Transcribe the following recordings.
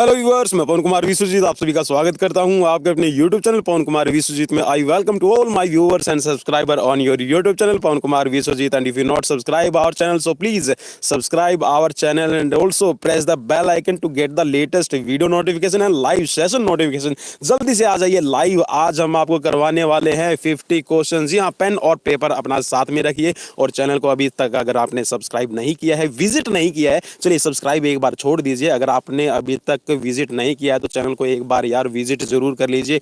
Hello viewers, मैं पवन कुमार विश्वजीत आप सभी का स्वागत करता हूं आपके अपने YouTube चैनल पवन कुमार विश्वजीत में। I welcome to all my viewers and subscriber on your YouTube channel Pavan Kumar Vishwajit. And if you not subscribe our channel so please subscribe our channel and also press the bell icon to get the latest video notification and live session notification. जल्दी से आ जाइए live. आज हम आपको करवाने वाले हैं 50 question. जी हाँ, पेन और पेपर अपना साथ में रखिए और चैनल को अभी तक अगर आपने सब्सक्राइब नहीं किया है, विजिट नहीं किया है, चलिए सब्सक्राइब एक बार छोड़ दीजिए। अगर आपने अभी तक विजिट नहीं किया है तो चैनल को एक बार यार विजिट जरूर कर लीजिए,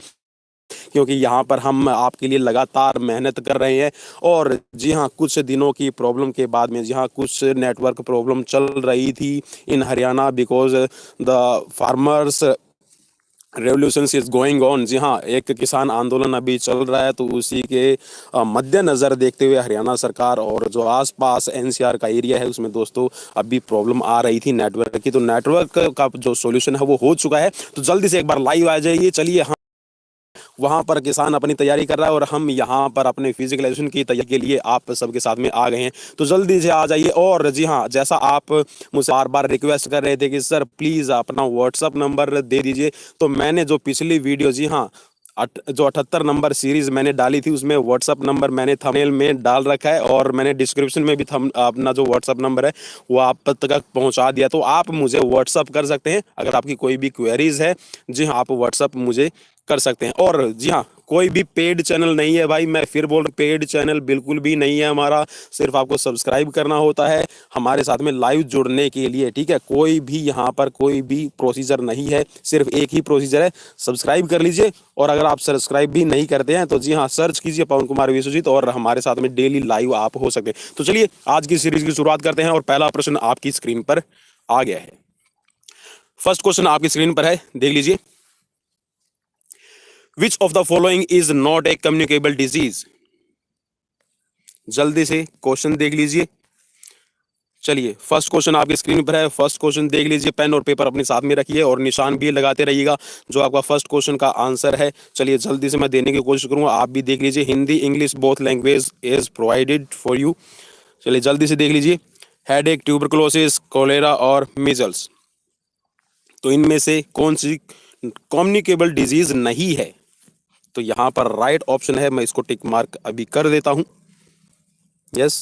क्योंकि यहाँ पर हम आपके लिए लगातार मेहनत कर रहे हैं। और जी हाँ, कुछ दिनों की प्रॉब्लम के बाद में, जी हाँ, कुछ नेटवर्क प्रॉब्लम चल रही थी in Haryana because the farmers revolution is going on. जी हाँ, एक किसान आंदोलन अभी चल रहा है, तो उसी के मद्देनज़र देखते हुए हरियाणा सरकार और जो आसपास एनसीआर का एरिया है उसमें दोस्तों अभी प्रॉब्लम आ रही थी नेटवर्क की। तो नेटवर्क का जो सॉल्यूशन है वो हो चुका है। तो जल्दी से एक बार लाइव आ जाइए। चलिए, हम वहाँ पर किसान अपनी तैयारी कर रहा है और हम यहाँ पर अपने फिजिकल एजुकेशन की तैयारी के लिए आप सबके साथ में आ गए हैं। तो जल्दी से आ जाइए। और जी हाँ, जैसा आप मुझसे बार बार रिक्वेस्ट कर रहे थे कि सर प्लीज़ अपना व्हाट्सअप नंबर दे दीजिए, तो मैंने जो पिछली वीडियो, जी हाँ, जो 78 नंबर सीरीज मैंने डाली थी उसमें व्हाट्सअप नंबर मैंने थंबनेल में डाल रखा है और मैंने डिस्क्रिप्शन में भी अपना जो व्हाट्सअप नंबर है वो आप तक पहुंचा दिया। तो आप मुझे व्हाट्सअप कर सकते हैं अगर आपकी कोई भी क्वेरीज है। जी हाँ, आप व्हाट्सअप मुझे कर सकते हैं। और जी हाँ, कोई भी पेड चैनल नहीं है भाई, मैं फिर बोल रहा हूँ, पेड चैनल बिल्कुल भी नहीं है हमारा। सिर्फ आपको सब्सक्राइब करना होता है हमारे साथ में लाइव जुड़ने के लिए, ठीक है। कोई भी यहाँ पर कोई भी प्रोसीजर नहीं है, सिर्फ एक ही प्रोसीजर है, सब्सक्राइब कर लीजिए। और अगर आप सब्सक्राइब भी नहीं करते हैं तो जी हाँ, सर्च कीजिए पवन कुमार विश्वजीत और हमारे साथ में डेली लाइव आप हो सकते हैं। तो चलिए आज की सीरीज की शुरुआत करते हैं और पहला प्रश्न आपकी स्क्रीन पर आ गया है। फर्स्ट क्वेश्चन आपकी स्क्रीन पर है, देख लीजिए। Which of the following is not a communicable disease? जल्दी से क्वेश्चन देख लीजिए। चलिए, फर्स्ट क्वेश्चन आपकी स्क्रीन पर है। फर्स्ट क्वेश्चन देख लीजिए, पेन और पेपर अपने साथ में रखिए और निशान भी लगाते रहिएगा जो आपका फर्स्ट क्वेश्चन का आंसर है। चलिए जल्दी से मैं देने की कोशिश करूंगा, आप भी देख लीजिए। Hindi English both language is provided for you. चलिए जल्दी से देख लीजिए। हेडेक, ट्यूबरकुलोसिस, कोलेरा और मीजल्स, तो इनमें से कौन सी कम्युनिकेबल डिजीज नहीं है? तो यहाँ पर राइट ऑप्शन है, मैं इसको टिक मार्क अभी कर देता हूं। Yes,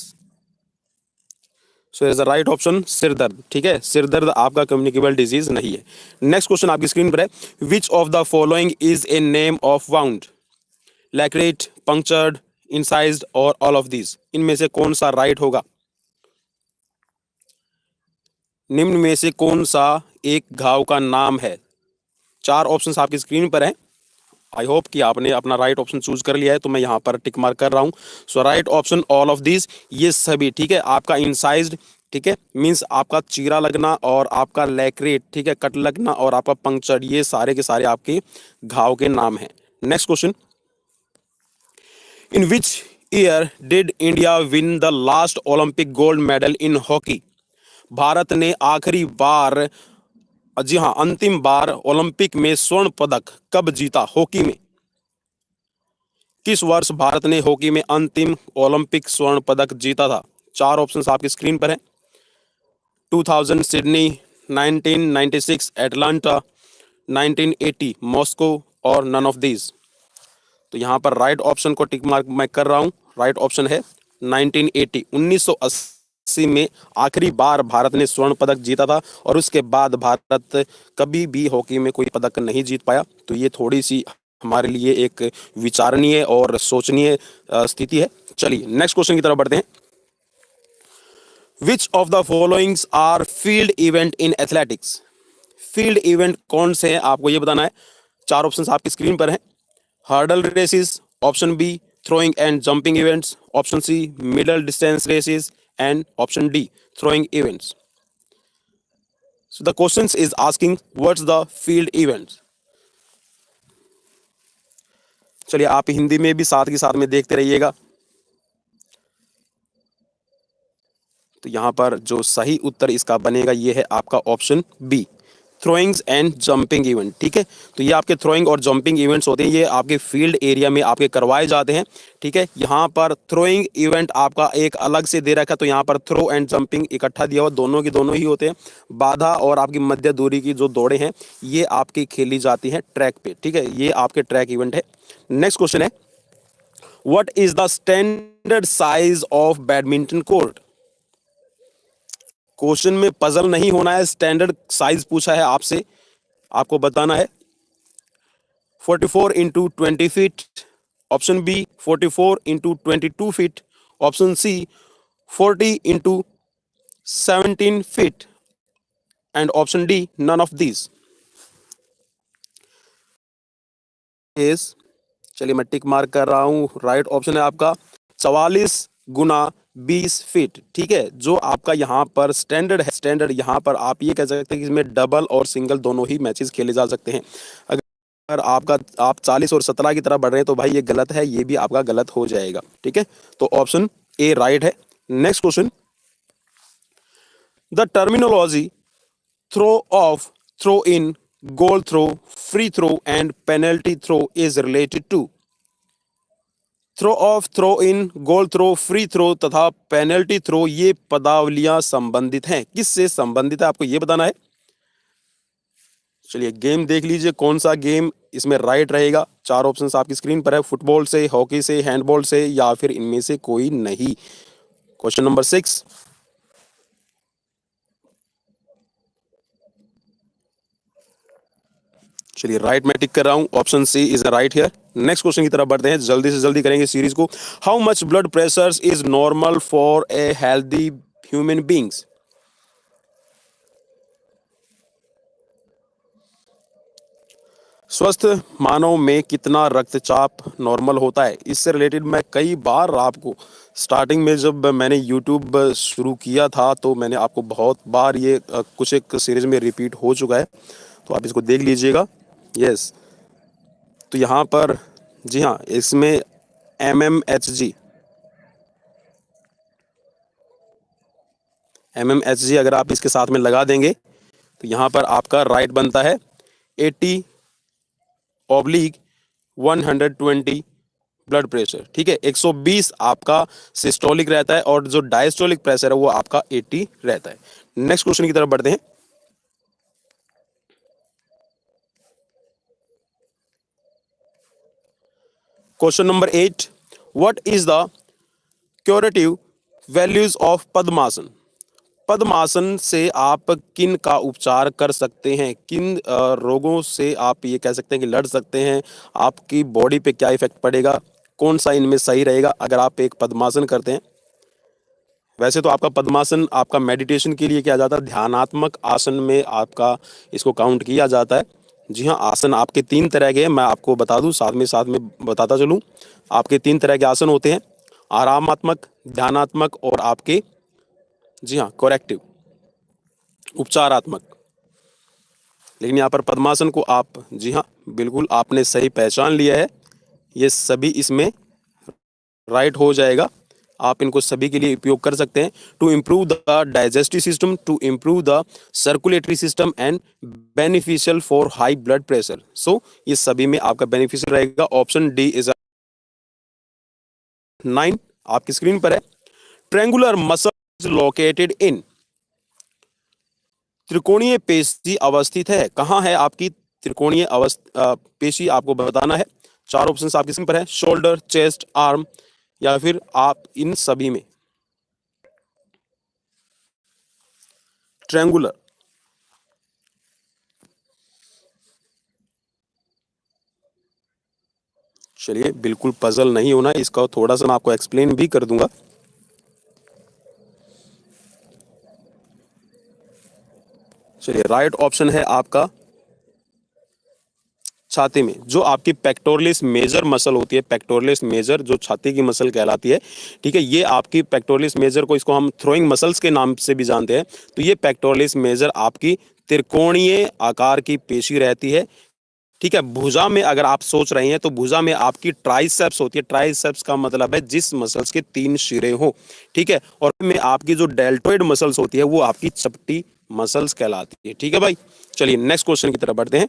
so is the right option सिर दर्द। ठीक है, सिर दर्द आपका कम्युनिकेबल डिजीज नहीं है। नेक्स्ट क्वेश्चन आपकी स्क्रीन पर है। Which of the following is a name of wound? Lacerated, punctured, incised और ऑल ऑफ दीज, इनमें से कौन सा राइट होगा? निम्न में से कौन सा एक घाव का नाम है? चार ऑप्शंस आपकी स्क्रीन पर हैं। आई होप कि आपने अपना राइट ऑप्शन चूज कर लिया है, तो मैं यहाँ पर टिक मार्क कर रहा हूँ। So right option all of this, ये सभी, ठीक है। आपका इंसाइज्ड, ठीक है, मींस आपका चीरा लगना, और आपका लैक्रेट, ठीक है, कट लगना, और आपका पंक्चर, ये सारे के सारे आपके घाव के नाम हैं। Next question, in which year did India win the last Olympic gold medal in hockey? Bharat ने आखिरी बार, जी हाँ, अंतिम बार ओलंपिक में स्वर्ण पदक कब जीता हॉकी में? किस वर्ष भारत ने हॉकी में अंतिम ओलंपिक स्वर्ण पदक जीता था? चार ऑप्शंस आपकी स्क्रीन पर हैं। 2000 सिडनी, 1996 एटलांटा, 1980 मॉस्को और नन ऑफ दीज। तो यहाँ पर राइट ऑप्शन को टिक मार्क मैं कर रहा हूँ। राइट ऑप्शन है 1980, 1980 में आखिरी बार भारत ने स्वर्ण पदक जीता था, और उसके बाद भारत कभी भी हॉकी में कोई पदक नहीं जीत पाया। तो ये थोड़ी सी हमारे लिए एक विचारणीय और सोचनीय स्थिति है। चलिए नेक्स्ट क्वेश्चन की तरफ बढ़ते हैं। Which of the followings are field event in athletics? Field event कौन से हैं आपको ये बताना है। चार ऑप्शंस आपकी स्क्रीन पर हैं। Hurdle races, option B throwing and jumping events, option C middle distance races, and option D throwing events. So the question is asking what's the field events. चलिए आप हिंदी में भी साथ के साथ में देखते रहिएगा। तो यहां पर जो सही उत्तर इसका बनेगा ये है आपका option B, throwings and jumping event. ठीक है, तो ये आपके थ्रोइंग और जंपिंग इवेंट्स होते हैं, ये आपके फील्ड एरिया में आपके करवाए जाते हैं। ठीक है, यहाँ पर थ्रोइंग इवेंट आपका एक अलग से दे रखा है, तो यहाँ पर थ्रो एंड जंपिंग इकट्ठा दिया हुआ, दोनों की दोनों ही होते हैं। बाधा और आपकी मध्य दूरी की जो दौड़े हैं ये आपकी खेली जाती हैं ट्रैक पे। ठीक है, ये आपके ट्रैक इवेंट है। नेक्स्ट क्वेश्चन है, what is the standard size of badminton court. Question में पजल नहीं होना है, स्टैंडर्ड साइज पूछा है आपसे, आपको बताना है। 44 into 20 feet, option B 44 into 22 feet, option C 40 into 17 feet, and option D none of this is, चलिए मैं टिक मार्क कर रहा हूं, राइट ऑप्शन है आपका 44 गुना 20 फीट। ठीक है, जो आपका यहाँ पर स्टैंडर्ड है, स्टैंडर्ड यहाँ पर आप ये कह सकते हैं कि इसमें डबल और सिंगल दोनों ही मैचेस खेले जा सकते हैं। अगर आप 40 और 17 की तरफ बढ़ रहे हैं तो भाई ये गलत है, ये भी आपका गलत हो जाएगा। ठीक है, तो ऑप्शन ए राइट है। Next question, the terminology throw off, throw in, goal throw, free throw and penalty throw is related to. Throw off, throw in, goal throw, free throw तथा पेनल्टी थ्रो, ये पदावलियां संबंधित हैं, किससे संबंधित है आपको ये बताना है। चलिए गेम देख लीजिए, कौन सा गेम इसमें राइट रहेगा। चार ऑप्शंस आपकी स्क्रीन पर है, फुटबॉल से, हॉकी से, हैंडबॉल से, या फिर इनमें से कोई नहीं। क्वेश्चन नंबर 6, चलिए राइट मैं टिक कर रहा हूं, option C is right here. Next question की तरफ बढ़ते हैं, जल्दी से जल्दी करेंगे सीरीज को। How much blood pressure is normal for a healthy human beings. स्वस्थ मानव में कितना रक्तचाप नॉर्मल होता है, इससे रिलेटेड मैं कई बार आपको स्टार्टिंग में जब मैंने यूट्यूब शुरू किया था तो मैंने आपको बहुत बार ये कुछ एक सीरीज में रिपीट हो चुका है, तो आप इसको देख लीजिएगा। यस, तो यहाँ पर जी हाँ, इसमें MMHG अगर आप इसके साथ में लगा देंगे तो यहाँ पर आपका राइट बनता है 80/120 ब्लड प्रेशर। ठीक है, 120 आपका सिस्टोलिक रहता है और जो डायस्टोलिक प्रेशर है वो आपका 80 रहता है। नेक्स्ट क्वेश्चन की तरफ बढ़ते हैं। Question number 8, what is the curative values of Padmasana. Padmasana से आप किन का उपचार कर सकते हैं, किन रोगों से आप ये कह सकते हैं कि लड़ सकते हैं, आपकी बॉडी पे क्या इफेक्ट पड़ेगा, कौन सा इनमें सही रहेगा अगर आप एक पद्मासन करते हैं। वैसे तो आपका पद्मासन आपका मेडिटेशन के लिए किया जाता है, ध्यानात्मक आसन में आपका इसको काउंट किया जाता है। जी हाँ, आसन आपके 3 तरह के हैं, मैं आपको बता दूं, साथ में बताता चलूं। आपके 3 तरह के आसन होते हैं, आरामात्मक, ध्यानात्मक और आपके जी हाँ करेक्टिव, उपचारात्मक। लेकिन यहाँ पर पद्मासन को आप जी हाँ बिल्कुल आपने सही पहचान लिया है, ये सभी इसमें राइट हो जाएगा। आप इनको सभी के लिए उपयोग कर सकते हैं। To improve the digestive system, to improve the circulatory system and beneficial for high blood pressure. So ये सभी में आपका बेनिफिशियल रहेगा। ऑप्शन डी इज 9 आपकी स्क्रीन पर है। ट्रेंगुलर मसल लोकेटेड इन, त्रिकोणीय पेशी अवस्थित है, कहाँ है आपकी त्रिकोणीय पेशी, आपको बताना है। 4 ऑप्शंस आपकी स्क्रीन पर है, शोल्डर, चेस्ट, आर्म, या फिर आप इन सभी में। ट्रेंगुलर, चलिए बिल्कुल पजल नहीं होना, इसका थोड़ा सा मैं आपको एक्सप्लेन भी कर दूंगा। चलिए राइट ऑप्शन है आपका छाती में, जो आपकी पेक्टोरलिस मेजर मसल होती है, पेक्टोरलिस मेजर जो छाती की मसल कहलाती है। ठीक है, ये आपकी पेक्टोरलिस मेजर को, इसको हम थ्रोइंग मसल्स के नाम से भी जानते हैं। तो ये पेक्टोरलिस मेजर आपकी त्रिकोणीय आकार की पेशी रहती है। ठीक है, भुजा में अगर आप सोच रहे हैं तो भुजा में आपकी ट्राइसेप्स होती है। ट्राइसेप्स का मतलब है जिस मसल्स के 3 सिरे हो। ठीक है, और में आपकी जो डेल्टोइड मसल्स होती है वो आपकी चपटी मसल्स कहलाती है। ठीक है भाई, चलिए नेक्स्ट क्वेश्चन की तरफ बढ़ते हैं।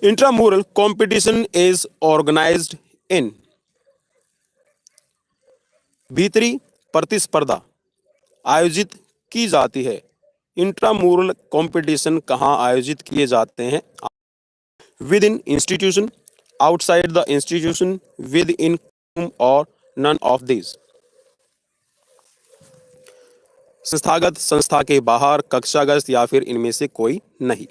इंट्रामुरल कंपटीशन इज ऑर्गेनाइज्ड इन, भीतरी प्रतिस्पर्धा आयोजित की जाती है। इंट्रामुरल कंपटीशन कहाँ आयोजित किए जाते हैं? With in institution, outside the institution, with in और नन ऑफ दिस। संस्थागत, संस्था के बाहर, कक्षागत या फिर इनमें से कोई नहीं।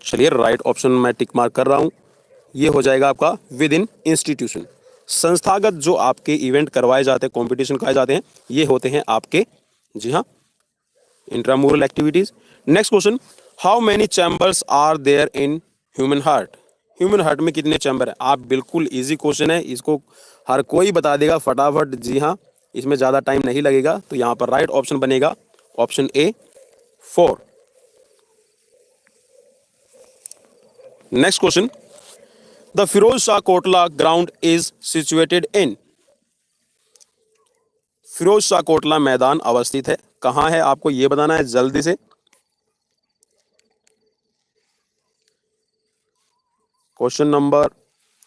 चलिए राइट ऑप्शन मैं टिक मार्क कर रहा हूं, ये हो जाएगा आपका विद इन इंस्टीट्यूशन। संस्थागत जो आपके इवेंट करवाए जाते हैं, कंपटीशन कराए जाते हैं, ये होते हैं आपके, जी हाँ, intramural activities. Next question, how many chambers are there in human heart? Human heart में कितने चैम्बर है? आप बिल्कुल इजी क्वेश्चन है, इसको हर कोई बता देगा फटाफट, जी हाँ, इसमें ज़्यादा टाइम नहीं लगेगा। तो यहाँ पर राइट ऑप्शन बनेगा option A 4। Next question, the Firoz Shah Kotla ground is situated in, Firoz Shah Kotla मैदान अवस्थित है, कहाँ है आपको ये बताना है जल्दी से। क्वेश्चन नंबर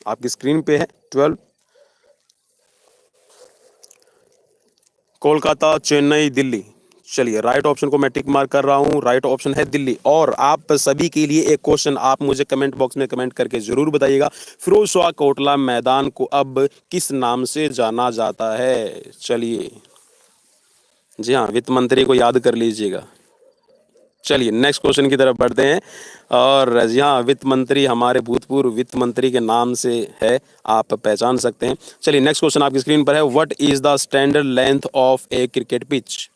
आपकी स्क्रीन पे है 12। कोलकाता, चेन्नई, दिल्ली। चलिए राइट ऑप्शन को मैं टिक मार्क कर रहा हूं, राइट ऑप्शन है दिल्ली। और आप सभी के लिए एक क्वेश्चन, आप मुझे कमेंट बॉक्स में कमेंट करके जरूर बताइएगा, फिरोज शाह कोटला मैदान को अब किस नाम से जाना जाता है? चलिए, जी हाँ, वित्त मंत्री को याद कर लीजिएगा। चलिए नेक्स्ट क्वेश्चन की तरफ बढ़ते हैं। और यहाँ वित्त मंत्री हमारे भूतपूर्व वित्त मंत्री के नाम से है, आप पहचान सकते हैं। चलिए नेक्स्ट क्वेश्चन आपकी स्क्रीन पर है, what is the standard length of A cricket pitch?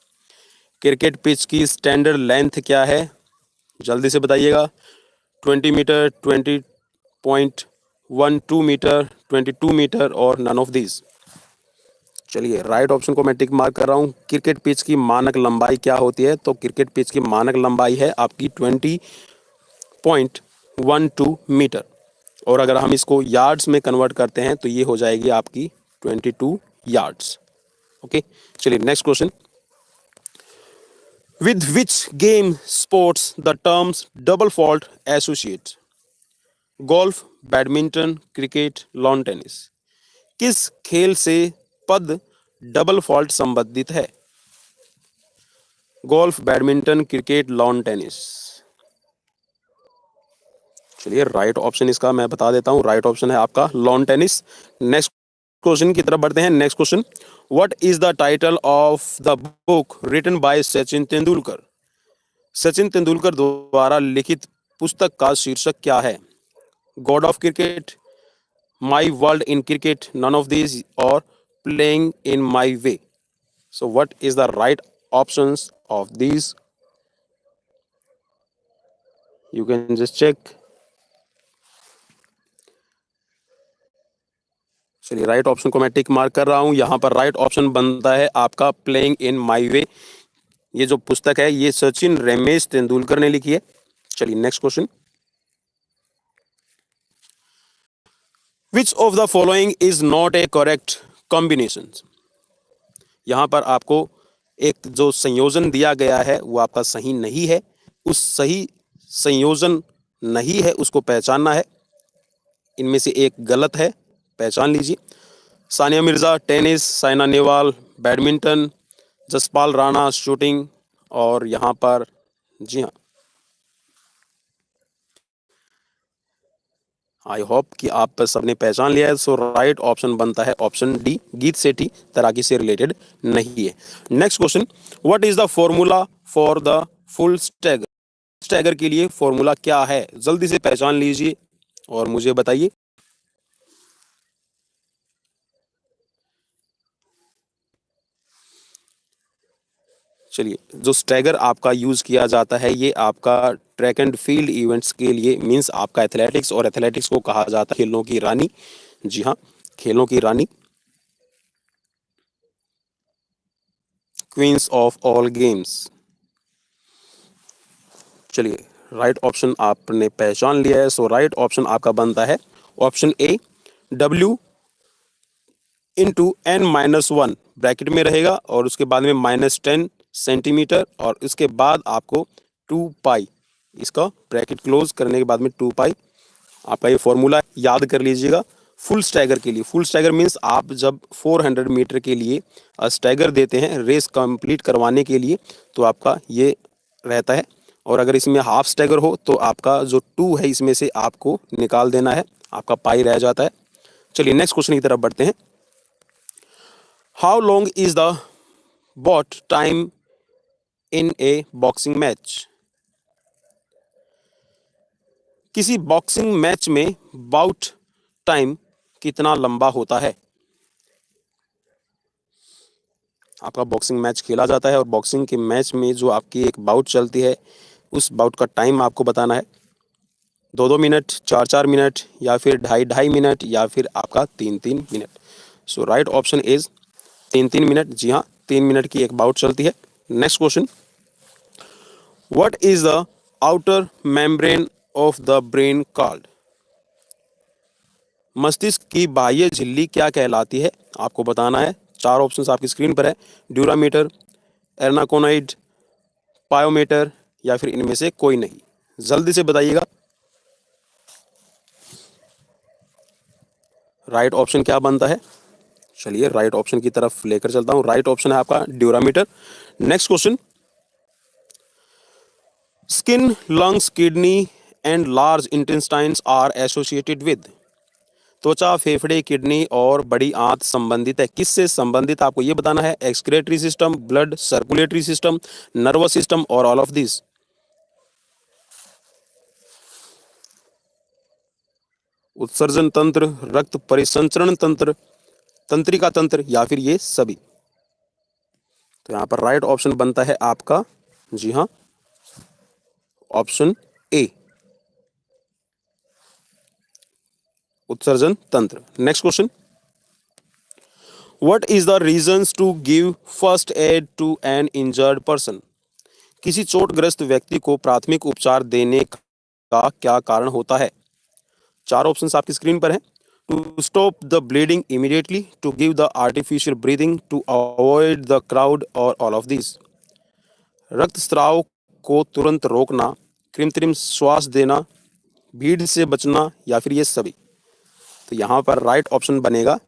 Cricket pitch की स्टैंडर्ड लेंथ क्या है? जल्दी से बताइएगा। 20 मीटर, 20.12 मीटर, 22 मीटर और नन ऑफ दीज। चलिए राइट ऑप्शन को मैं टिक मार्क कर रहा हूँ। क्रिकेट पिच की मानक लंबाई क्या होती है? तो क्रिकेट पिच की मानक लंबाई है आपकी 20.12 मीटर। और अगर हम इसको यार्ड्स में कन्वर्ट करते हैं तो ये हो जाएगी आपकी 22 यार्ड्स। ओके, चलिए next question, with which game sports the terms double fault associate? Golf, badminton, cricket, lawn tennis. किस खेल से पद डबल फॉल्ट संबंधित है? Golf, badminton, cricket, lawn tennis. चलिए राइट ऑप्शन इसका मैं बता देता हूं, राइट ऑप्शन है आपका लॉन टेनिस। नेक्स्ट क्वेश्चन की तरफ बढ़ते हैं। Next question, what is the title of the book written by Sachin Tendulkar? Sachin Tendulkar द्वारा लिखित पुस्तक का शीर्षक क्या है? God of cricket, my world in cricket, none of these और playing in my way. So what is the right options of these? You can just check. चलिए right option को मैं टिक मार्क कर रहा हूं, यहां पर राइट ऑप्शन बनता है आपका प्लेइंग इन माई वे। ये जो पुस्तक है ये सचिन रमेश तेंदुलकर ने लिखी है। चलिए next question, which of the following is not A correct combination? यहां पर आपको एक जो संयोजन दिया गया है वो आपका सही नहीं है, उस सही संयोजन नहीं है उसको पहचानना है। इनमें से एक गलत है, पहचान लीजिए। Sania Mirza tennis, Saina Nehwal badminton, Jaspal Rana shooting और यहाँ पर, जी हाँ, आई होप कि आप सबने पहचान लिया है। सो राइट ऑप्शन बनता है ऑप्शन डी, गीत सेठी तैराकी से रिलेटेड नहीं है। Next question, what is the formula for the full stagger? Stagger के लिए फॉर्मूला क्या है? जल्दी से पहचान लीजिए और मुझे बताइए। चलिए, जो स्टैगर आपका यूज किया जाता है ये आपका ट्रैक एंड फील्ड इवेंट्स के लिए, मींस आपका एथलेटिक्स, और एथलेटिक्स को कहा जाता है खेलों की रानी। जी हाँ, खेलों की रानी, क्वींस ऑफ ऑल गेम्स। चलिए राइट ऑप्शन आपने पहचान लिया है। सो राइट ऑप्शन आपका बनता है option A, W into n-1 bracket में रहेगा और उसके बाद में -10 सेंटीमीटर और उसके बाद आपको 2 पाई, इसका ब्रैकेट क्लोज करने के बाद में 2 पाई आपका ये फॉर्मूला याद कर लीजिएगा। फुल स्टैगर के लिए, फुल स्टैगर मीन्स आप जब 400 मीटर के लिए स्टैगर देते हैं रेस कंप्लीट करवाने के लिए, तो आपका ये रहता है। और अगर इसमें हाफ स्टैगर हो तो आपका जो 2 है इसमें से आपको निकाल देना है, आपका पाई रह जाता है। चलिए नेक्स्ट क्वेश्चन की तरफ बढ़ते हैं। How long is the bout time in a boxing match? किसी बॉक्सिंग मैच में बाउट टाइम कितना लंबा होता है? आपका बॉक्सिंग मैच खेला जाता है और बॉक्सिंग के मैच में जो आपकी एक बाउट चलती है उस बाउट का टाइम आपको बताना है। 2-2 मिनट, 4-4 मिनट या फिर 2.5-2.5 मिनट या फिर आपका 3-3 minute. So right option is 3-3 minute. जी हाँ, 3 मिनट की एक बाउट चलती है। Next question, what is the outer membrane of the brain called? मस्तिष्क की बाह्य झिल्ली क्या कहलाती है? आपको बताना है। 4 ऑप्शंस आपकी स्क्रीन पर है, ड्यूरामीटर, एर्नाकोनाइड, पायोमीटर या फिर इनमें से कोई नहीं। जल्दी से बताइएगा। राइट ऑप्शन क्या बनता है? चलिए राइट ऑप्शन की तरफ लेकर चलता हूं। राइट ऑप्शन है आपका durometer. Next question, skin, lungs, kidney and large intestines are associated with? त्वचा, फेफड़े, किडनी और बड़ी आंत संबंधित है। किससे संबंधित आपको ये बताना है। Excretory system, blood circulatory system, nervous system और ऑल ऑफ दिस। उत्सर्जन तंत्र, रक्त परिसंचरण तंत्र, तंत्रिका तंत्र या फिर ये सभी। तो यहां पर राइट ऑप्शन बनता है आपका, जी हां, ऑप्शन ए, उत्सर्जन तंत्र। Next question, what is the reasons to give first aid to an injured person? किसी चोटग्रस्त व्यक्ति को प्राथमिक उपचार देने का क्या कारण होता है? 4 ऑप्शंस आपकी स्क्रीन पर हैं। To stop the bleeding immediately, to give the artificial breathing, to avoid the crowd और ऑल ऑफ दिस। रक्तस्राव को तुरंत रोकना, कृत्रिम श्वास देना, भीड़ से बचना या फिर ये सभी। तो यहाँ पर राइट ऑप्शन बनेगा,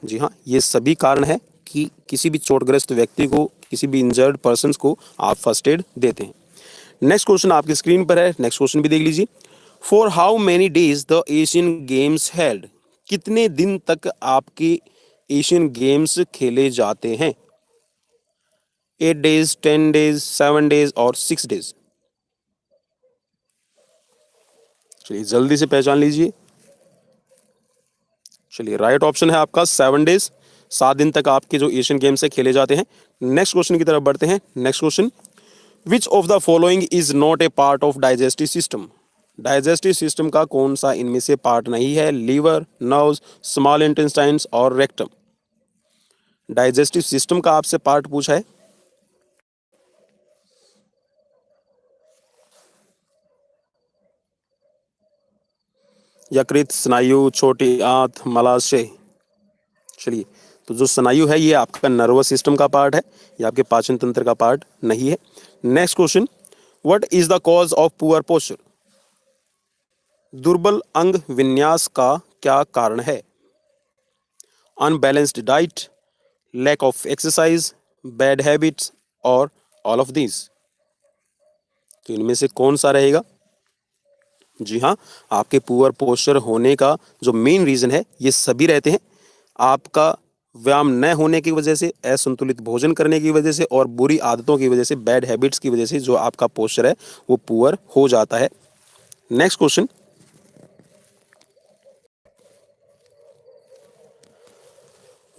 जी हाँ, ये सभी कारण है कि किसी भी चोटग्रस्त व्यक्ति को, किसी भी इंजर्ड पर्सन को आप फर्स्ट एड देते हैं। नेक्स्ट क्वेश्चन आपकी स्क्रीन पर है। नेक्स्ट क्वेश्चन भी देख लीजिए। For how many days the Asian games held? कितने दिन तक आपके एशियन गेम्स खेले जाते हैं? 8 डेज, 10 डेज, 7 डेज और 6 डेज। चलिए जल्दी से पहचान लीजिए। चलिए राइट ऑप्शन है आपका 7 डेज, 7 दिन तक आपके जो एशियन गेम्स है खेले जाते हैं। नेक्स्ट क्वेश्चन की तरफ बढ़ते हैं। Next question, which of the following is not a part of digestive system? Digestive system का कौन सा इनमें से पार्ट नहीं है? लीवर, नर्व्स, स्मॉल इंटेस्टाइन्स और रेक्टम। डाइजेस्टिव सिस्टम का आपसे पार्ट पूछा है। यकृत, स्नायु, छोटी आंत, मलाशय। चलिए, तो जो स्नायु है ये आपका नर्वस सिस्टम का पार्ट है, ये आपके पाचन तंत्र का पार्ट नहीं है। Next question, what is the cause of poor posture? दुर्बल अंग विन्यास का क्या कारण है? Unbalanced diet, lack of exercise, bad habits और ऑल ऑफ दीज। तो इनमें से कौन सा रहेगा? जी हाँ, आपके पुअर पोस्चर होने का जो मेन रीजन है ये सभी रहते हैं। आपका व्यायाम न होने की वजह से, असंतुलित भोजन करने की वजह से और बुरी आदतों की वजह से, बैड हैबिट्स की वजह से जो आपका पोस्चर है वो पुअर हो जाता है। Next question,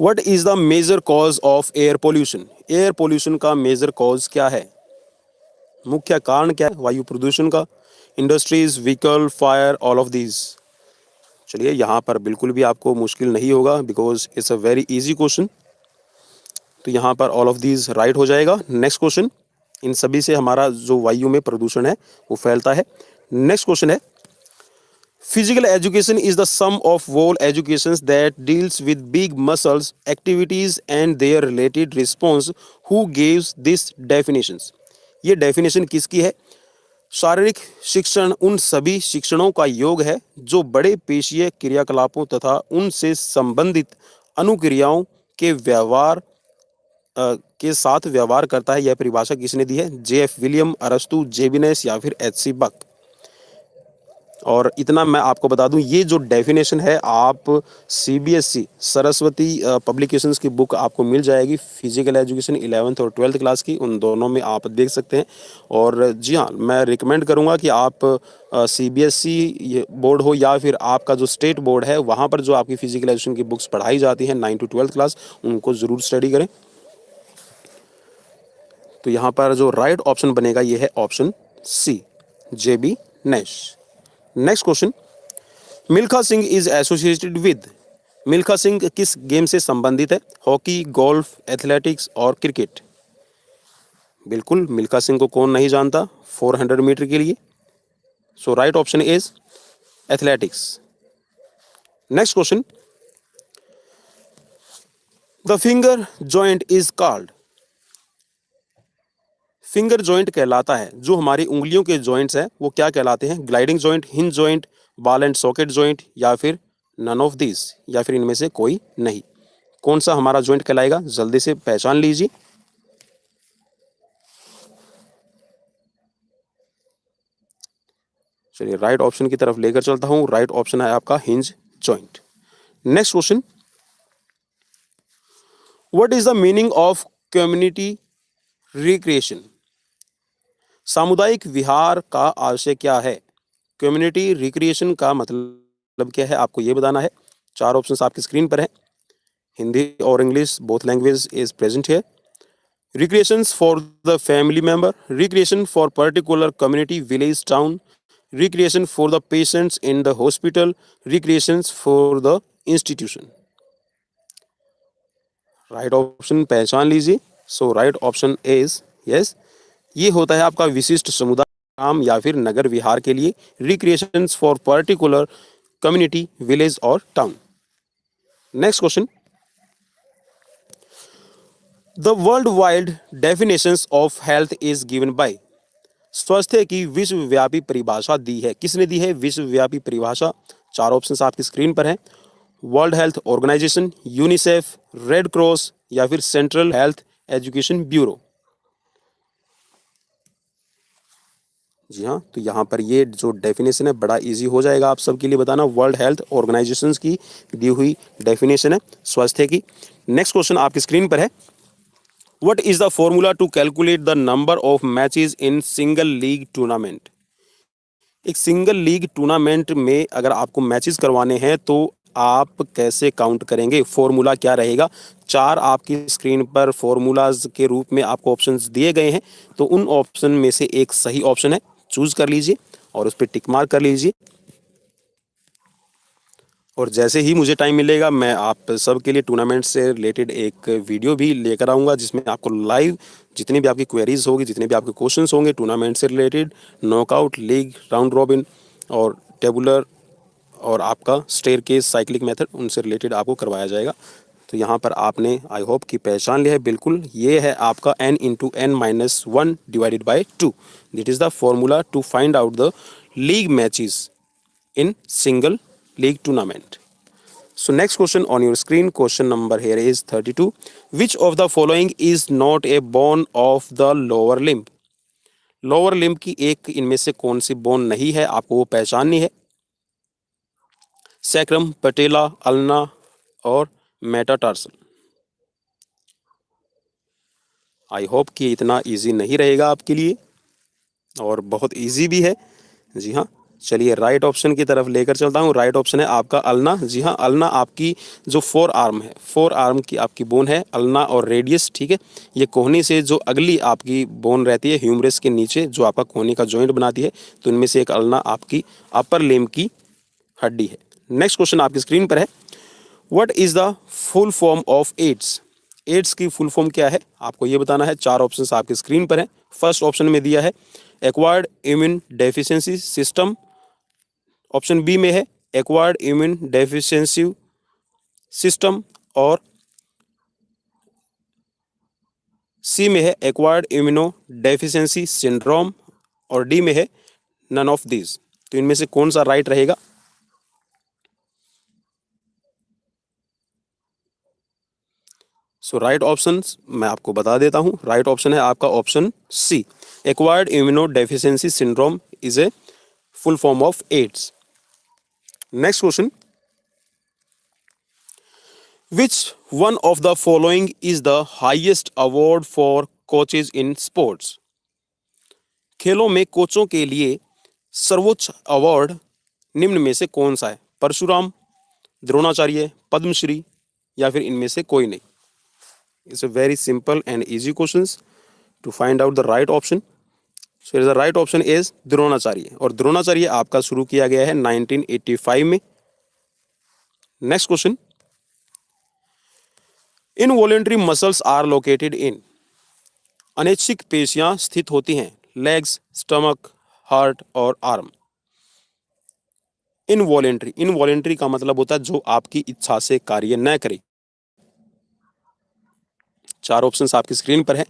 what is the major cause of air pollution? Air pollution का मेजर कॉज क्या है? मुख्य कारण क्या है वायु प्रदूषण का? Industries, vehicle, fire, all of these. चलिए यहाँ पर बिल्कुल भी आपको मुश्किल नहीं होगा because it's a very easy question. तो यहाँ पर ऑल ऑफ दीज राइट हो जाएगा। नेक्स्ट क्वेश्चन, इन सभी से हमारा जो वायु में प्रदूषण है वो फैलता है। नेक्स्ट क्वेश्चन है, physical education is the sum of all educations that deals with big muscles activities and their related response, who gives this definitions. ये डेफिनेशन किसकी है? शारीरिक शिक्षण उन सभी शिक्षणों का योग है जो बड़े पेशीय क्रियाकलापों तथा उनसे संबंधित अनुक्रियाओं के व्यवहार के साथ व्यवहार करता है। यह परिभाषा किसने दी है? जे.एफ. विलियम, अरस्तु, जेबिनेस या फिर एच.सी. बक। और इतना मैं आपको बता दूं, ये जो डेफिनेशन है आप सीबीएसई सरस्वती पब्लिकेशंस की बुक आपको मिल जाएगी, फिजिकल एजुकेशन 11th और 12th क्लास की, उन दोनों में आप देख सकते हैं। और जी हाँ, मैं रिकमेंड करूंगा कि आप सीबीएसई बोर्ड हो या फिर आपका जो स्टेट बोर्ड है वहाँ पर जो आपकी फिजिकल एजुकेशन की बुक्स पढ़ाई जाती हैं 9 to 12th क्लास, उनको ज़रूर स्टडी करें। तो यहाँ पर जो राइट ऑप्शन बनेगा ये है option C, J B. Nash. Next question, Milkha Singh is associated with. Milkha Singh किस गेम से संबंधित है? हॉकी, गोल्फ, एथलेटिक्स और क्रिकेट। बिल्कुल, मिल्खा सिंह को कौन नहीं जानता 400 मीटर के लिए। So right option is athletics. Next question, the finger joint is called. Finger joint कहलाता है, जो हमारी उंगलियों के जॉइंट्स हैं वो क्या कहलाते हैं? Gliding joint, hinge joint, ball and socket joint या फिर नन ऑफ दिस, या फिर इनमें से कोई नहीं। कौन सा हमारा जॉइंट कहलाएगा? जल्दी से पहचान लीजिए। चलिए राइट ऑप्शन की तरफ लेकर चलता हूं। राइट ऑप्शन है आपका hinge joint. Next question, what is the meaning of community recreation. सामुदायिक विहार का आशय क्या है? कम्युनिटी रिक्रिएशन का मतलब क्या है आपको ये बताना है। 4 ऑप्शंस आपकी स्क्रीन पर है, हिंदी और English both language is present here. Recreations for the family member, recreation for particular community, village, town, recreation for the patients in the hospital, recreations for the institution. Right option पहचान लीजिए। सो right option is yes, ये होता है आपका विशिष्ट समुदाय, ग्राम या फिर नगर विहार के लिए। Recreations for particular community, village और town. Next question, the world wide definitions of health is given by. स्वास्थ्य की विश्वव्यापी परिभाषा दी है, किसने दी है विश्वव्यापी परिभाषा? 4 ऑप्शंस आपकी स्क्रीन पर हैं, world health organization, UNICEF, red cross या फिर सेंट्रल हेल्थ एजुकेशन ब्यूरो। जी हाँ, तो यहाँ पर ये जो डेफिनेशन है बड़ा इजी हो जाएगा आप सबके लिए बताना। वर्ल्ड हेल्थ ऑर्गेनाइजेशंस की दी हुई डेफिनेशन है स्वास्थ्य की। नेक्स्ट क्वेश्चन आपकी स्क्रीन पर है, what is the formula to calculate the number of matches in single league tournament. एक सिंगल लीग टूर्नामेंट में अगर आपको मैचेस करवाने हैं तो आप कैसे काउंट करेंगे? फॉर्मूला क्या रहेगा? 4 आपकी स्क्रीन पर फॉर्मूलाज के रूप में आपको ऑप्शंस दिए गए हैं, तो उन ऑप्शन में से एक सही ऑप्शन है, चूज कर लीजिए और उस पर टिक मार्क कर लीजिए। और जैसे ही मुझे टाइम मिलेगा मैं आप सबके लिए टूर्नामेंट से रिलेटेड एक वीडियो भी लेकर आऊँगा, जिसमें आपको लाइव जितनी भी आपकी क्वेरीज होगी, जितने भी आपके क्वेश्चंस होंगे टूर्नामेंट से related, knockout, league, round robin और टेबुलर और आपका स्टेयर केस साइक्लिक मेथड, उनसे रिलेटेड आपको करवाया जाएगा। तो यहाँ पर आपने आई होप कि पहचान लिया है। बिल्कुल, ये है आपका n into n minus 1 divided by 2, that is the formula to find out the league matches in single league tournament. So next question on your screen, question number here is 32. Which of the following is not a bone of the lower limb? Lower limb की एक इनमें से कौन सी bone नहीं है, आपको वो पहचाननी है। सैक्रम, पटेला, अल्ना और मेटाटार्सल। आई होप कि इतना इजी नहीं रहेगा आपके लिए और बहुत इजी भी है। जी हाँ, चलिए राइट ऑप्शन की तरफ लेकर चलता हूँ। राइट ऑप्शन है आपका अल्ना। जी हाँ, अल्ना आपकी जो 4 आर्म है, 4 आर्म की आपकी बोन है अल्ना और रेडियस, ठीक है। ये कोहनी से जो अगली आपकी बोन रहती है ह्यूमरस के नीचे, जो आपका कोहनी का जॉइंट बनाती है, तो इनमें से एक अल्ना आपकी अपर लिम्ब की हड्डी है। नेक्स्ट क्वेश्चन आपकी स्क्रीन पर है, what is the full form of AIDS. AIDS की फुल फॉर्म क्या है आपको ये बताना है। 4 ऑप्शंस आपकी स्क्रीन पर है। फर्स्ट ऑप्शन में दिया है acquired immune deficiency system, option B में है एक्वायर्ड इम्यून डेफिशिएंसी सिस्टम, और सी में है एक्वायर्ड इम्यूनो डेफिशिएंसी सिंड्रोम, और डी में है नन ऑफ दीज। तो इनमें से कौन सा राइट रहेगा? सो राइट ऑप्शन मैं आपको बता देता हूं। राइट ऑप्शन है आपका option C, acquired immuno deficiency syndrome is a full form of AIDS. Next question, which one of the following is the highest award for coaches in sports? खेलों में कोचों के लिए सर्वोच्च अवार्ड निम्न में से कौन सा है? परशुराम, द्रोणाचार्य, पद्मश्री, या फिर इनमें से कोई नहीं? It's a very simple and easy questions to find out the right option. So the right option is Dronacharya, और द्रोणाचार्य आपका शुरू किया गया है 1985 में। Next question, involuntary muscles are located in, अनैच्छिक पेशियां स्थित होती हैं लेग्स, स्टमक, हार्ट और आर्म। इनवॉलेंट्री, इनवॉलेंट्री का मतलब होता है जो आपकी इच्छा से कार्य न करे। चार ऑप्शंस आपकी स्क्रीन पर है।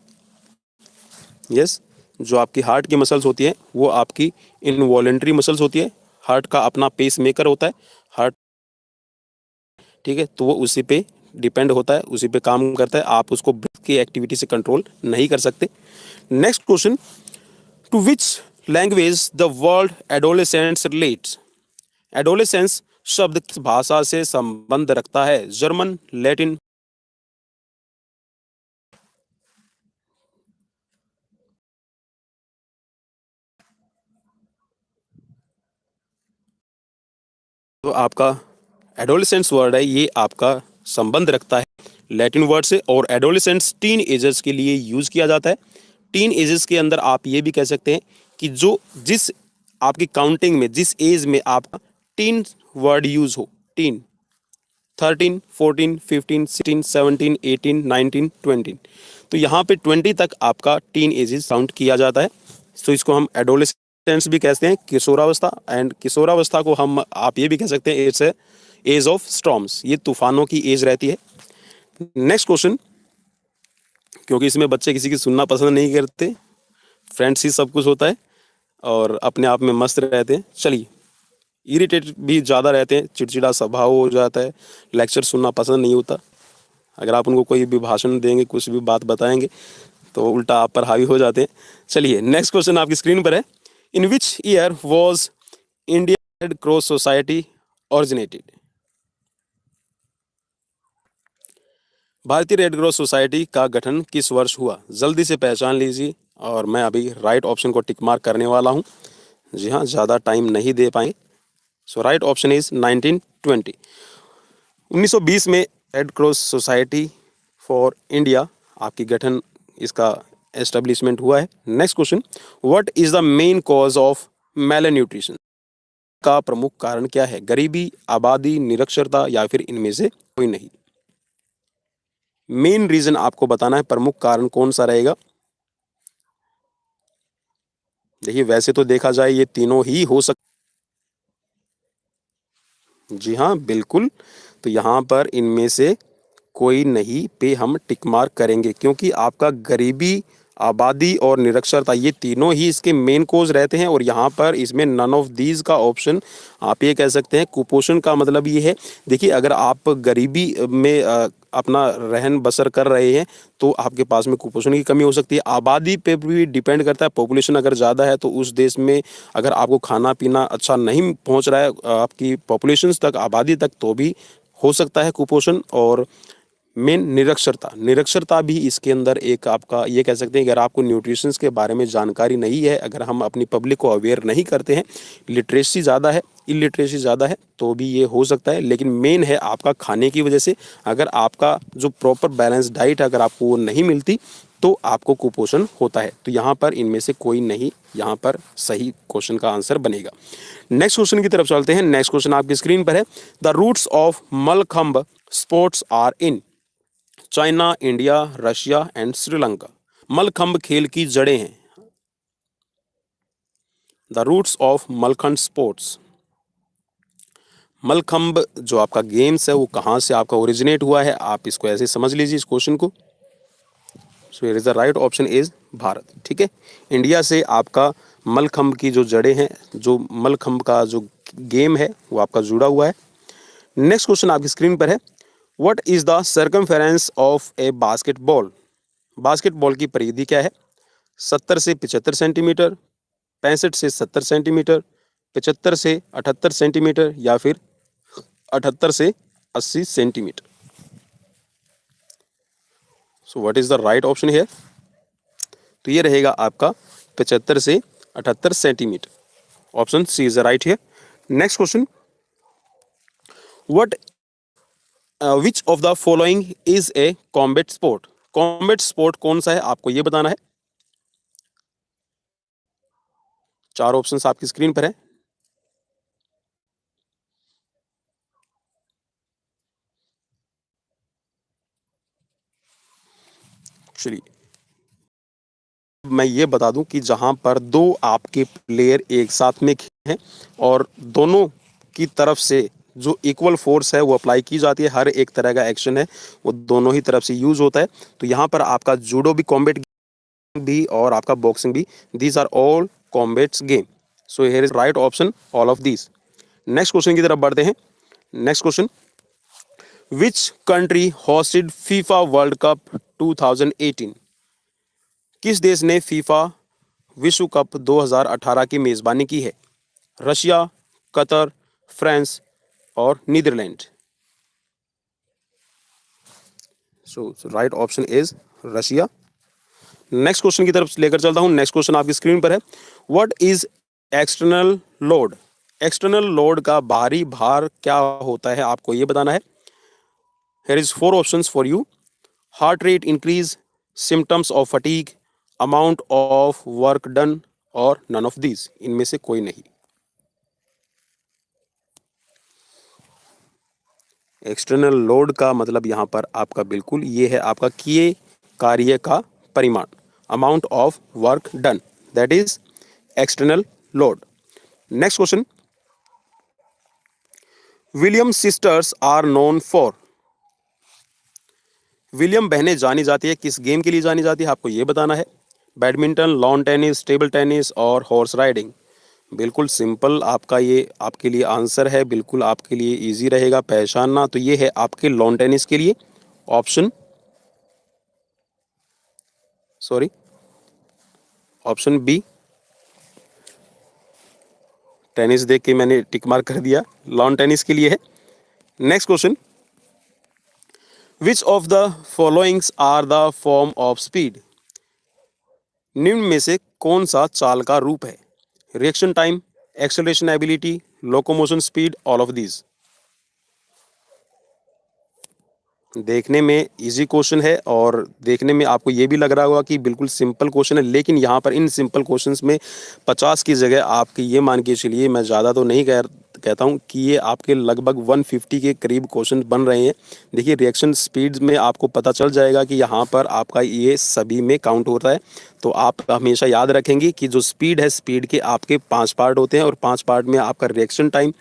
यस, जो आपकी हार्ट की मसल्स होती है वो आपकी इनवॉलेंट्री मसल्स होती है। हार्ट का अपना पेस मेकर होता है हार्ट, ठीक है, तो वो उसी पे डिपेंड होता है, उसी पे काम करता है। आप उसको ब्रेथ की एक्टिविटी से कंट्रोल नहीं कर सकते। Next question, to which language the world adolescents relates? Adolescence शब्द किस भाषा से संबंध रखता है? जर्मन, लैटिन, तो आपका एडोलेसेंस वर्ड है ये आपका संबंध रखता है लैटिन वर्ड से, और एडोलेसेंस टीन एजर्स के लिए यूज किया जाता है। टीन एजेस के अंदर आप ये भी कह सकते हैं कि जो जिस आपकी काउंटिंग में जिस एज में आपका टीन वर्ड यूज हो, टीन 13, 14, 15, 16, 17, 18, 19, 20, तो यहाँ पे 20 तक आपका टीन एजेस काउंट किया जाता है। तो इसको हम एडोलेसेंस भी कहते हैं, किशोरावस्था, एंड किशोरावस्था को हम आप ये भी कह सकते हैं इट्स एज ऑफ स्टॉर्म्स, ये तूफानों की एज रहती है। नेक्स्ट क्वेश्चन, क्योंकि इसमें बच्चे किसी की सुनना पसंद नहीं करते, फ्रेंड्स ही सब कुछ होता है और अपने आप में मस्त रहते हैं। चलिए, इरिटेट भी ज़्यादा रहते हैं, चिड़चिड़ा स्वभाव हो जाता है, लेक्चर सुनना पसंद नहीं होता। अगर आप उनको कोई भी भाषण देंगे, कुछ भी बात बताएंगे तो उल्टा आप पर हावी हो जाते हैं। चलिए, नेक्स्ट क्वेश्चन आपकी स्क्रीन पर है, in which year was Indian Red Cross Society originated? भारतीय रेड क्रॉस सोसाइटी का गठन किस वर्ष हुआ? जल्दी से पहचान लीजिए, और मैं अभी राइट ऑप्शन को टिक मार्क करने वाला हूं। जी हाँ, ज़्यादा टाइम नहीं दे पाएंगे। सो राइट ऑप्शन इज 1920। 1920 में Red Cross Society for India आपकी गठन, इसका एस्टेब्लिशमेंट हुआ है। Next question, what is the main cause of malnutrition? का प्रमुख कारण क्या है? गरीबी, आबादी, निरक्षरता, या फिर इनमें से कोई नहीं? मेन रीजन आपको बताना है, प्रमुख कारण कौन सा रहेगा। देखिए, वैसे तो देखा जाए ये तीनों ही हो सकते, जी हाँ बिल्कुल, तो यहाँ पर इनमें से कोई नहीं पे हम टिक मार्क करेंगे, क्योंकि आपका गरीबी, आबादी और निरक्षरता ये तीनों ही इसके मेन कोज रहते हैं, और यहाँ पर इसमें नन ऑफ दीज का ऑप्शन आप ये कह सकते हैं। कुपोषण का मतलब ये है, देखिए अगर आप गरीबी में अपना रहन बसर कर रहे हैं तो आपके पास में कुपोषण की कमी हो सकती है। आबादी पे भी डिपेंड करता है, पॉपुलेशन अगर ज़्यादा है तो उस देश में अगर आपको खाना पीना अच्छा नहीं पहुंच रहा है आपकी पॉपुलेशन तक, आबादी तक, तो भी हो सकता है कुपोषण। और मेन निरक्षरता, निरक्षरता भी इसके अंदर एक आपका ये कह सकते हैं, अगर आपको न्यूट्रिशंस के बारे में जानकारी नहीं है, अगर हम अपनी पब्लिक को अवेयर नहीं करते हैं, लिटरेसी ज़्यादा है, इलिटरेसी ज़्यादा है, तो भी ये हो सकता है। लेकिन मेन है आपका खाने की वजह से, अगर आपका जो प्रॉपर बैलेंस डाइट अगर आपको वो नहीं मिलती तो आपको कुपोषण होता है। तो यहाँ पर इनमें से कोई नहीं यहाँ पर सही क्वेश्चन का आंसर बनेगा। नेक्स्ट क्वेश्चन की तरफ चलते हैं। नेक्स्ट क्वेश्चन आपकी स्क्रीन पर है, the roots of Mallakhamb sports are in China, India, Russia and Sri Lanka. Mallakhamb खेल की जड़ें हैं, the roots of Mallakhamb sports. Mallakhamb जो आपका गेम्स है वो कहाँ से आपका ओरिजिनेट हुआ है, आप इसको ऐसे समझ लीजिए इस क्वेश्चन को। सो here is the right option is Bharat. ठीक है, इंडिया से आपका मलखंब की जो जड़ें हैं, जो मलखंब का जो गेम है वो आपका जुड़ा हुआ है। नेक्स्ट क्वेश्चन आपकी स्क्रीन पर है, what is the circumference of A basketball. Basketball की परिधि क्या है? 70 से 75 सेंटीमीटर, 65 से 70 सेंटीमीटर, 75 से 78 सेंटीमीटर, या फिर 78 से 80 centimetre. So what is the right option here? तो ये रहेगा आपका 75 से 78 centimetre. Option C is the right here. Next question, what which of the following is a combat sport. Combat sport कौन सा है, आपको ये बताना है। चार ऑप्शंस आपकी स्क्रीन पर है। चलिए मैं ये बता दूं कि जहां पर दो आपके प्लेयर एक साथ में हैं और दोनों की तरफ से जो इक्वल फोर्स है वो अप्लाई की जाती है, हर एक तरह का एक्शन है वो दोनों ही तरफ से यूज होता है। तो यहाँ पर आपका जूडो भी कॉम्बैट भी और आपका बॉक्सिंग भी, these are all combats game. So here is right option all of these. Next question की तरफ बढ़ते हैं। Next question, which country hosted FIFA world cup 2018। किस देश ने फीफा विश्व कप 2018 की मेजबानी की है? रशिया, कतर, फ्रांस और Netherland. So right option is Russia. Next question की तरफ लेकर चलता हूं। नेक्स्ट क्वेश्चन आपकी स्क्रीन पर है, what is external load. External load का बाहरी भार क्या होता है, आपको यह बताना है। Here is four options for you, heart rate increase, symptoms of fatigue, amount of work done और नन ऑफ दीज, इनमें से कोई नहीं। एक्सटर्नल लोड का मतलब यहां पर आपका बिल्कुल ये है आपका किए कार्य का परिमाण, amount of work done, that is external load. Next question, William sisters are known for. William बहनें जानी जाती है किस गेम के लिए जानी जाती है, आपको यह बताना है। Badminton, lawn tennis, table tennis और हॉर्स राइडिंग। बिल्कुल सिंपल आपका ये आपके लिए आंसर है, बिल्कुल आपके लिए इजी रहेगा पहचानना। तो ये है आपके लॉन टेनिस के लिए option, sorry option B. Tennis देख के मैंने टिक मार्क कर दिया, लॉन टेनिस के लिए है। Next question, which of the followings are the form of speed. निम्न में से कौन सा चाल का रूप है? Reaction time, acceleration ability, locomotion speed, all of these. देखने में इजी क्वेश्चन है और देखने में आपको ये भी लग रहा होगा कि बिल्कुल सिंपल क्वेश्चन है, लेकिन यहाँ पर इन सिंपल क्वेश्चंस में 50 की जगह आपकी ये मान के चलिए, मैं ज़्यादा तो नहीं कहता हूँ कि ये आपके लगभग 150 के करीब क्वेश्चन बन रहे हैं। देखिए रिएक्शन स्पीड में आपको पता चल जाएगा कि यहाँ पर आपका ये सभी में काउंट होता है। तो आप हमेशा याद रखेंगे कि जो स्पीड है, स्पीड के आपके 5 पार्ट होते हैं और 5 पार्ट में आपका रिएक्शन टाइम,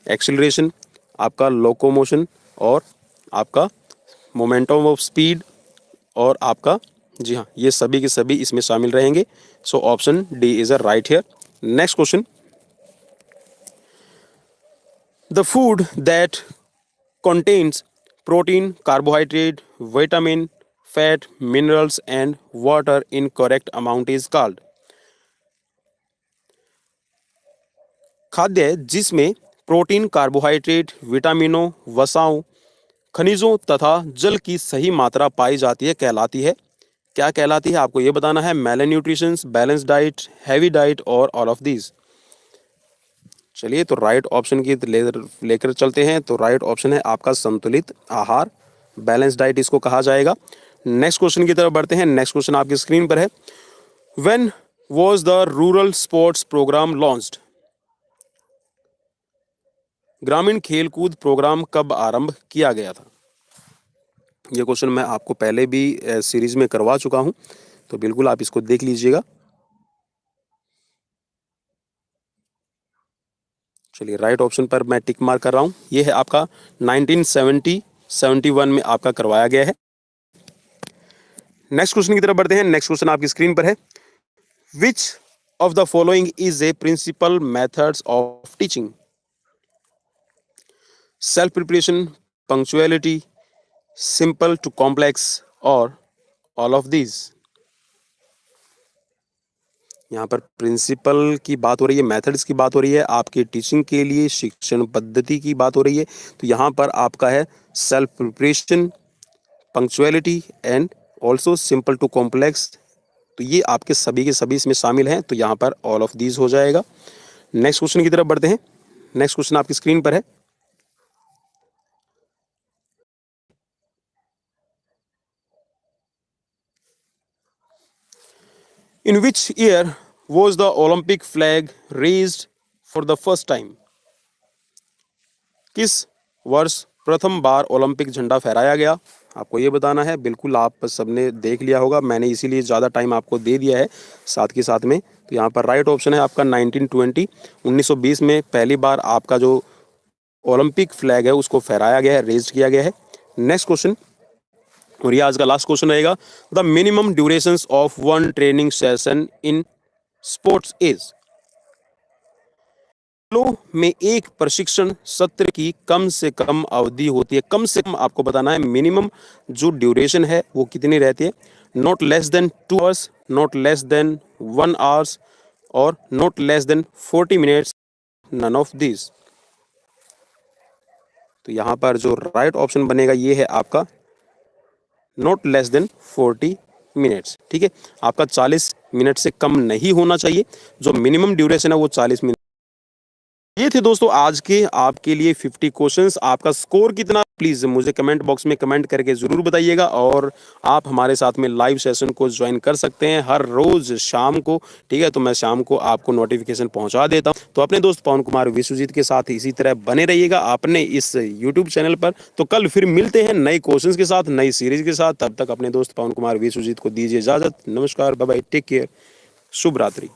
एक्सेलरेशन, आपका लोकोमोशन और आपका मोमेंटम ऑफ स्पीड और आपका, जी हाँ, ये सभी के सभी इसमें शामिल रहेंगे। So option D is a right here. Next question, the food that contains protein, carbohydrate, vitamin, fat, minerals and water in correct amount is called। खाद्य जिसमें प्रोटीन, कार्बोहाइड्रेट, विटामिनों, वसाओं, खनिजों तथा जल की सही मात्रा पाई जाती है कहलाती है, क्या कहलाती है, आपको यह बताना है। Malnutrition, balance diet, heavy diet और ऑल ऑफ दीज। चलिए तो राइट ऑप्शन की लेकर चलते हैं। तो राइट ऑप्शन है आपका संतुलित आहार, बैलेंस डाइट इसको कहा जाएगा। नेक्स्ट क्वेश्चन की तरफ बढ़ते हैं। नेक्स्ट क्वेश्चन आपकी स्क्रीन पर है, when was the rural sports programme launched. ग्रामीण खेलकूद प्रोग्राम कब आरंभ किया गया था। ये क्वेश्चन मैं आपको पहले भी सीरीज में करवा चुका हूं, तो बिल्कुल आप इसको देख लीजिएगा। चलिए राइट ऑप्शन पर मैं टिक मार्क कर रहा हूँ। ये है आपका 1971 में आपका करवाया गया है। नेक्स्ट क्वेश्चन की तरफ बढ़ते हैं। नेक्स्ट क्वेश्चन आपकी स्क्रीन पर है। Which of the following is a principal methods of teaching? Self preparation, punctuality, simple to complex और ऑल ऑफ दीज। यहाँ पर प्रिंसिपल की बात हो रही है, मेथड्स की बात हो रही है, आपकी टीचिंग के लिए शिक्षण पद्धति की बात हो रही है। तो यहाँ पर आपका है self preparation, punctuality and also simple to complex. तो ये आपके सभी के सभी इसमें शामिल हैं, तो यहाँ पर ऑल ऑफ दीज हो जाएगा। नेक्स्ट क्वेश्चन की तरफ बढ़ते हैं। नेक्स्ट क्वेश्चन आपकी स्क्रीन पर है। In which year was the Olympic flag raised for the first time? किस वर्ष प्रथम बार ओलंपिक झंडा फहराया गया? आपको ये बताना है। बिल्कुल आप सबने देख लिया होगा, मैंने इसीलिए ज़्यादा टाइम आपको दे दिया है साथ के साथ में। तो यहाँ पर राइट ऑप्शन है आपका 1920। 1920 में पहली बार आपका जो ओलंपिक फ्लैग है उसको फहराया गया है, रेज किया गया है। नेक्स्ट क्वेश्चन, और ये आज का लास्ट क्वेश्चन रहेगा। The minimum durations of one training session in sports is? खेलों में एक प्रशिक्षण सत्र की कम से कम अवधि होती है। कम से कम आपको बताना है मिनिमम जो ड्यूरेशन है वो कितनी रहती है। Not less than 2 hours, not less than 1 hours और not less than 40 minutes, none of this. तो यहाँ पर जो राइट ऑप्शन बनेगा ये है आपका नॉट लेस देन 40 मिनट्स। ठीक है, आपका 40 मिनट से कम नहीं होना चाहिए। जो मिनिमम ड्यूरेशन है वो 40 मिनट। ये थे दोस्तों आज के आपके लिए 50 क्वेश्चंस। आपका स्कोर कितना प्लीज मुझे कमेंट बॉक्स में कमेंट करके जरूर बताइएगा। और आप हमारे साथ में लाइव सेशन को ज्वाइन कर सकते हैं हर रोज शाम को। ठीक है, तो मैं शाम को आपको नोटिफिकेशन पहुंचा देता हूं। तो अपने दोस्त पवन कुमार विश्वजीत के साथ इसी तरह बने रहिएगा अपने इस यूट्यूब चैनल पर। तो कल फिर मिलते हैं नए क्वेश्चन के साथ, नई सीरीज के साथ। तब तक अपने दोस्त पवन कुमार विश्वजीत को दीजिए इजाजत। नमस्कार, बाय बाय, टेक केयर, शुभ रात्रि।